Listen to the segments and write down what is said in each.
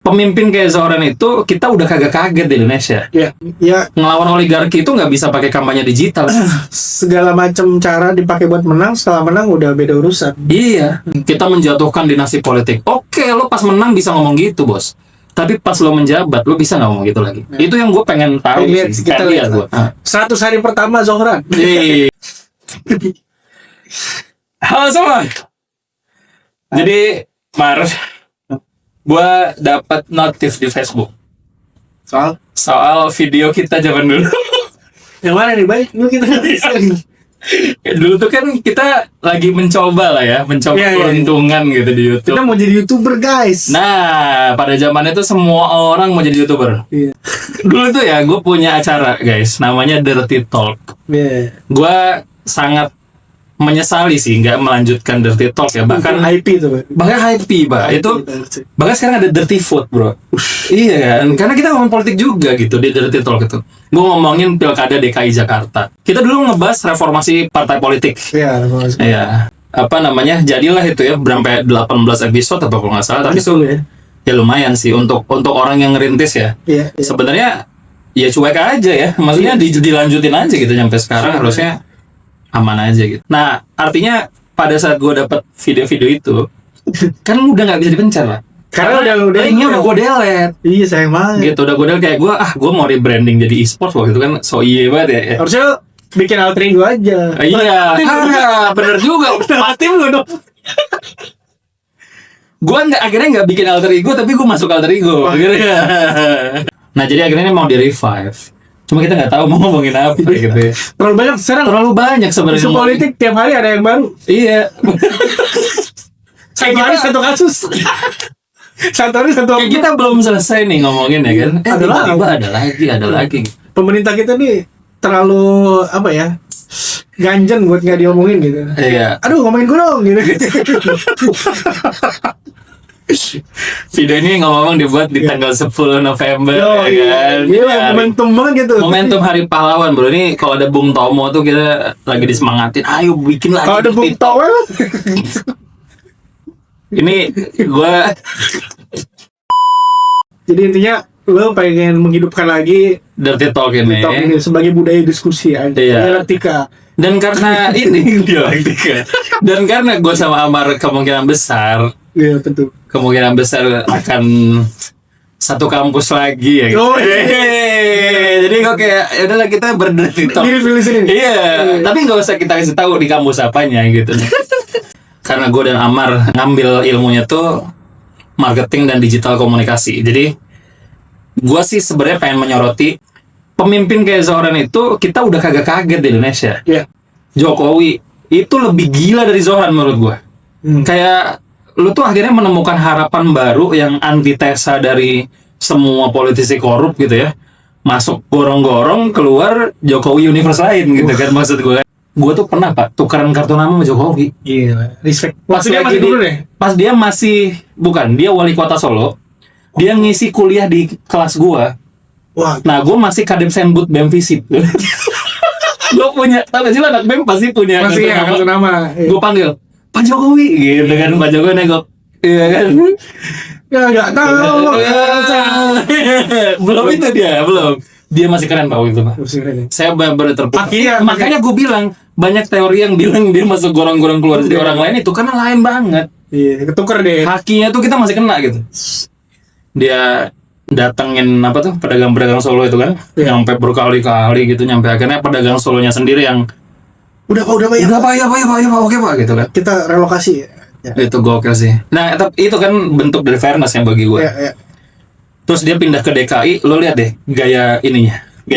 pemimpin kayak Zoran itu kita udah kagak kaget di Indonesia. Ya, Ngelawan oligarki itu nggak bisa pakai kampanye digital. segala macam cara dipakai buat menang, setelah menang udah beda urusan. Iya, kita menjatuhkan dinasti politik. Oke, lo pas menang bisa ngomong gitu, bos. Tapi pas lo menjabat, lo bisa nggak ngomong gitu lagi? Itu yang gue pengen tahu sih. Kita lihat gue. 100 hari pertama Zohran. Halo semua. Jadi, Mar, gue dapat notif di Facebook soal video kita zaman dulu. Yang mana nih, baik? Dulu kita Dulu tuh kan kita lagi mencoba lah ya, peruntungan gitu di YouTube. Kita mau jadi YouTuber, guys. Nah, pada zaman itu semua orang mau jadi YouTuber. Iya. Dulu tuh ya, gue punya acara, guys, namanya Dirty Talk. Iya. Gue sangat menyesali sih nggak melanjutkan Dirty Talk ya, bahkan IP itu, Pak. bahkan hype, Pak. Itu bahkan sekarang ada Dirty Food, bro. Iya kan, karena kita ngomong politik juga gitu di Dirty Talk itu. Gue ngomongin pilkada DKI Jakarta. Kita dulu ngebahas reformasi partai politik. Iya, Iya. Apa namanya? Jadilah itu ya, berapa 18 episode apa kalau nggak salah. Tapi itu ya lumayan sih untuk orang yang ngerintis ya. Iya. Sebenarnya ya cuek aja ya. Maksudnya dilanjutin aja gitu sampai sekarang harusnya aman aja gitu. Nah, artinya pada saat gue dapat video-video itu kan udah nggak bisa dipencet lah. Karena linknya udah gue delete. Iya, sayang banget. Gitu, udah gue delete kayak gue mau rebranding jadi e-sport waktu itu kan so iye banget ya. Harusnya bikin alter ego aja. Iya, bener juga. Mati lu dong. Gue akhirnya nggak bikin alter ego, tapi gue masuk alter ego. Akhirnya. Nah, jadi akhirnya ini mau di revive. Cuma kita nggak tahu mau ngomongin apa gitu ya. Terlalu banyak sebenarnya. Isu politik tiap hari ada yang baru. Iya. Satu hari satu kasus. Satu hari satu. Kayak kita belum selesai nih ngomongin ya kan. Tiba-tiba ada lagi. Pemerintah kita nih terlalu apa ya? Ganjen buat nggak diomongin gitu. Iya. Aduh, ngomongin gue dong gitu. Video ini ngomong dibuat di tanggal 10 November ya kan. Iya, momentum banget gitu. Momentum Hari Pahlawan, bro. Ini kalau ada Bung Tomo tuh kita lagi disemangatin, ayo bikin lagi. Kalau ada Bung Tomo ini gue jadi intinya lo pengen menghidupkan lagi Dirty Talk ini sebagai budaya diskusi aja. Dialektika. Dan karena ini dialektika. Dan karena gue sama Amar kemungkinan besar kemungkinan besar akan satu kampus lagi ya gitu. Jadi kok kayak ya udahlah kita Dirty Talk. Iya, tapi nggak usah kita kasih tahu di kampus apanya gitu. Karena gue dan Amar ngambil ilmunya tuh marketing dan digital komunikasi. Jadi gue sih sebenarnya pengen menyoroti pemimpin kayak Zoran itu kita udah kagak kaget di Indonesia. Jokowi itu lebih gila dari Zoran menurut gue. Kayak lu tuh akhirnya menemukan harapan baru yang antitesa dari semua politisi korup gitu ya. Masuk gorong-gorong, keluar Jokowi universe lain gitu kan maksud gue. Gue tuh pernah, Pak, tukeran kartu nama sama Jokowi. Iya, respect. Pas dia masih dulu deh. Pas dia masih dia wali kota Solo. Dia ngisi kuliah di kelas gua. Wah. Nah, gua masih kadep senbut BEM Visip. Gua punya, tahu gak sih lo anak BEM pasti punya kartu nama. Gua panggil Pak Jokowi gitu kan, Pak Jokowi nengok. Iya kan? Ya enggak tahu. Belum itu belum. Dia masih keren Pak waktu itu, Pak. Saya baru terpukau. Makanya gue bilang banyak teori yang bilang dia masuk gorong-gorong keluar dari orang lain itu karena lain banget. Iya, ketuker deh. Hakinya tuh kita masih kena gitu. Dia datengin pedagang-pedagang Solo itu kan, nyampe berkali-kali gitu, nyampe akhirnya pedagang Solonya sendiri yang udah pak ya oke Pak gitu kan. Kita relokasi. Ya. Itu gokil sih. Nah, itu kan bentuk dari fairness yang bagi gue. Iya. Terus dia pindah ke DKI, lo lihat deh gaya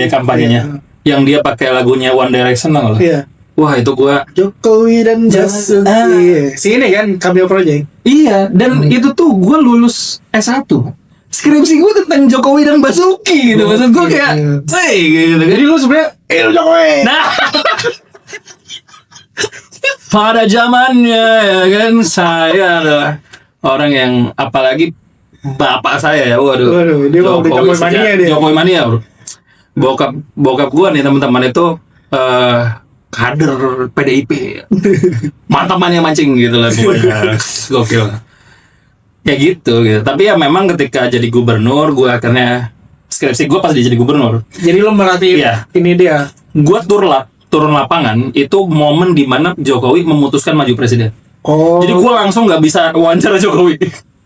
kampanyenya. Yang dia pakai lagunya One Direction loh. Iya. Wah, itu gua Jokowi dan Basuki. Sini kan Cameo Project. Iya, dan itu tuh gua lulus S1. Skripsi gua tentang Jokowi dan Basuki gitu. Maksud gua kayak, gitu. Jadi lu sebenarnya Jokowi. Nah. Pada zamannya ya kan saya adalah orang yang apalagi bapak saya ya, waduh dia mau Jokowi mania dia. Jokowi mania, bro. Bokap gua nih teman-teman itu kader PDIP. Mantap mania mancing gitu lah pokoknya. Gokil. kayak gitu. Tapi ya memang ketika jadi gubernur, gue akhirnya skripsi gue pas dia jadi gubernur. Jadi lo merhatiin Iya. ini dia. Gue turun lapangan itu momen dimana Jokowi memutuskan maju presiden. Oh. Jadi gue langsung nggak bisa wawancara Jokowi.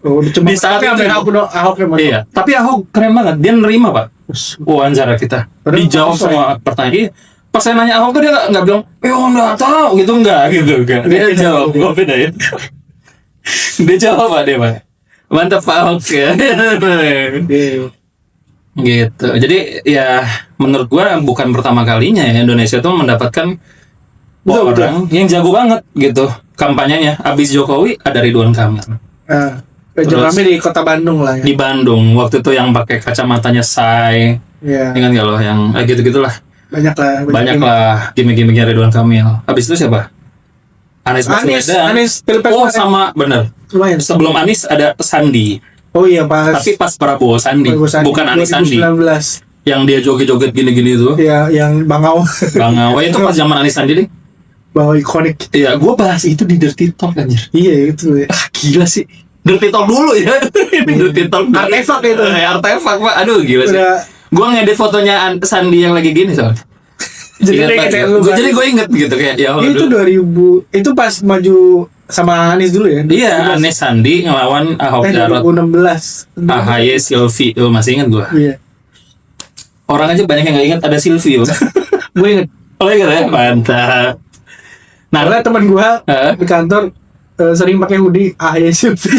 Oh, Di saat itu. Ahok yang masuk. Iya. Tapi Ahok keren banget. Dia nerima pak wawancara kita. Padahal Dijawab langsung, semua pertanyaan. Iya. Pas saya nanya Ahok tuh dia nggak bilang, nggak tahu gitu nggak gitu kan. Dia jawab. Gue bedain. Dia jawab pak dia pak. Mantap Pak Ahok ya. Iya. Gitu. Jadi ya menurut gua bukan pertama kalinya ya Indonesia tuh mendapatkan orang yang jago banget gitu kampanyenya. Abis Jokowi ada Ridwan Kamil. Nah, Terus kami di kota Bandung lah ya. di Bandung waktu itu yang pakai kacamatanya say. Iya. Ingat nggak lo yang gitu-gitulah. Banyak Lah gimmick-gimmicknya Ridwan Kamil. Abis itu siapa? Anies Baswedan. Anies Pilpres. Oh sama bener. Lumayan. Sebelum Anies ada Sandi. Oh iya pas. Tapi pas Prabowo Sandi. Bukan Anies Sandi. 2019. Yang dia joget-joget gini-gini itu. Iya, yang Bangau. Bangau itu pas zaman Anies Sandi deh. Bangau ikonik. Iya, gue bahas itu di Dirty Talk anjir. Iya itu ya. Gila sih. Dirty Talk dulu ya. Dirty Talk. Artefak itu. Artefak pak. Aduh gila sih. Gue ngedit fotonya Sandi yang lagi gini soalnya. Jadi gue inget gitu kayak ya Allah. Itu 2000. Itu pas maju sama Anies dulu ya. Iya, Anies Sandi ngelawan Ahok Jarot. 2016. AHY Silvi. Oh, masih ingat gue. Iya. Orang aja banyak yang gak ingat ada Silvi. Gue inget. Oh ingat ya? Mantap. Nah, karena teman gue Hah? di kantor sering pakai hoodie AHY Silvi.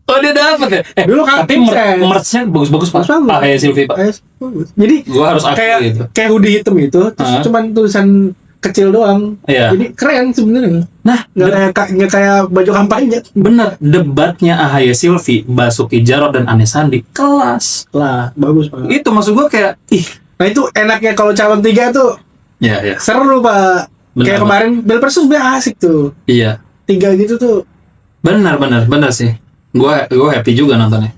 Oh dia dapet ya? Dulu kan tapi merch-nya bagus-bagus pak. Bagus. AHY Silvi pak. Bagus. Jadi Gua harus akui kayak gitu. kayak hoodie hitam itu, terus cuman tulisan kecil doang. Iya. Jadi keren sebenarnya. Nah, Nggak kayak baju kampanye. bener, debatnya AHY Silvi, Basuki Jarot dan Anies Sandi kelas. Lah, bagus Pak. Itu maksud gua kayak Nah itu enaknya kalau calon 3 tuh ya ya. seru Pak. Benar, Kayak kemarin Pilpres tuh sebenarnya asik tuh. Iya. 3 gitu tuh. Benar sih. Gua happy juga nontonnya.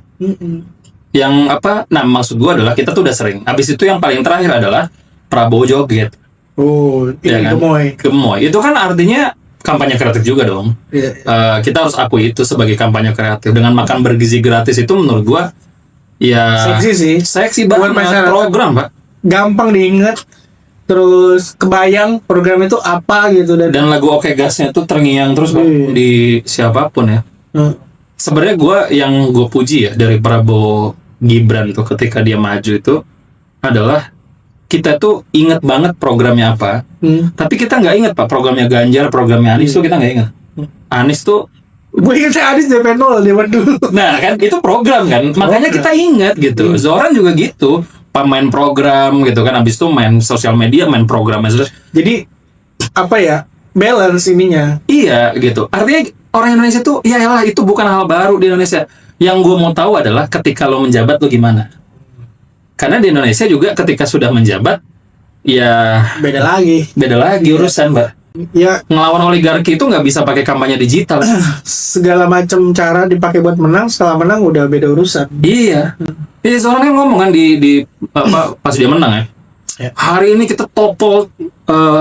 Yang apa? Nah, maksud gua adalah kita tuh udah sering. Habis itu yang paling terakhir adalah Prabowo joget. Oh, Ya ini kan? Gemoy. Itu kan artinya kampanye kreatif juga dong. Iya. Kita harus akui itu sebagai kampanye kreatif. Dengan makan bergizi gratis itu menurut gua ya Seksi sih. seksi Buat banget masyarakat. program, Pak. Gampang diingat. Terus kebayang program itu apa gitu Dan lagu Oke Gasnya tuh terngiang terus Pak, Iya. di siapapun ya. Sebenarnya gue puji ya dari Prabowo Gibran tuh ketika dia maju itu adalah kita tuh inget banget programnya apa, tapi kita nggak inget Pak programnya Ganjar, programnya Anies tuh kita nggak inget. Anies tuh, Gue ingat Anies DP 0 Dewan dulu. nah kan itu program kan, makanya kita inget gitu. Zoran juga gitu, pemain program gitu kan, abis itu main sosial media, main program. Jadi apa ya, balance ininya. Iya gitu. Artinya orang Indonesia tuh ya elah itu bukan hal baru di Indonesia. Yang gue mau tahu adalah ketika lo menjabat lo gimana. Karena di Indonesia juga ketika sudah menjabat ya Beda lagi urusan Mbak. ya. Ngelawan oligarki itu nggak bisa pakai kampanye digital. Segala macam cara dipakai buat menang, setelah menang udah beda urusan. Iya. Iya seorang kan ngomong kan di apa pas dia menang ya. Ya. Hari ini kita topol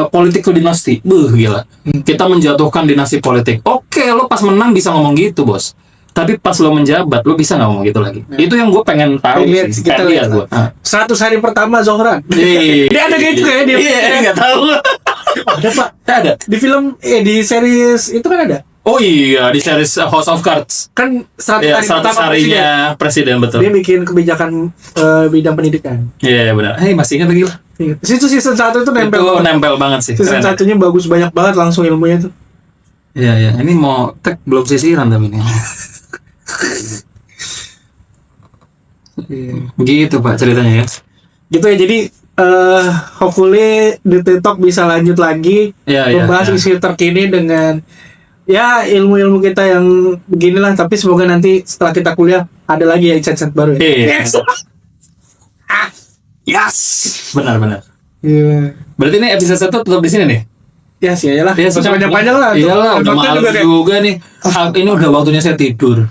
political dinasti. Gila. Kita menjatuhkan dinasti politik. Oke, lo pas menang bisa ngomong gitu, Bos. Tapi pas lo menjabat, lo bisa nggak ngomong gitu lagi? Itu yang gue pengen tahu sih. Kita lihat gue. 100 hari pertama Zohran. Dia Ada gitu kayak dia. Iya, nggak tahu. Ada Pak. Ada. Di film di series itu kan ada. Oh iya, di series House of Cards. Kan 100 Iya, hari 100 pertama harinya presiden betul. dia bikin kebijakan bidang pendidikan. Iya, benar. Masih ingat lagi lah. Situ season 1 itu nempel. Itu nempel banget sih. Season Keren. 1-nya bagus banyak banget langsung ilmunya tuh. Iya. Ini mau tag belum sisiran tapi ini. Gitu Pak ceritanya ya. Gitu ya, jadi hopefully The TikTok bisa lanjut lagi membahas isu terkini dengan ya ilmu-ilmu kita yang beginilah, tapi semoga nanti setelah kita kuliah ada lagi ya insight baru ya. Yes. Benar. Iya. Berarti ini episode 1 tetap di sini nih. Ya sih aja lah. Ya, Panjang-panjang lah. Iyalah, udah Waktu malam juga kayak- juga nih. Ini udah waktunya saya tidur.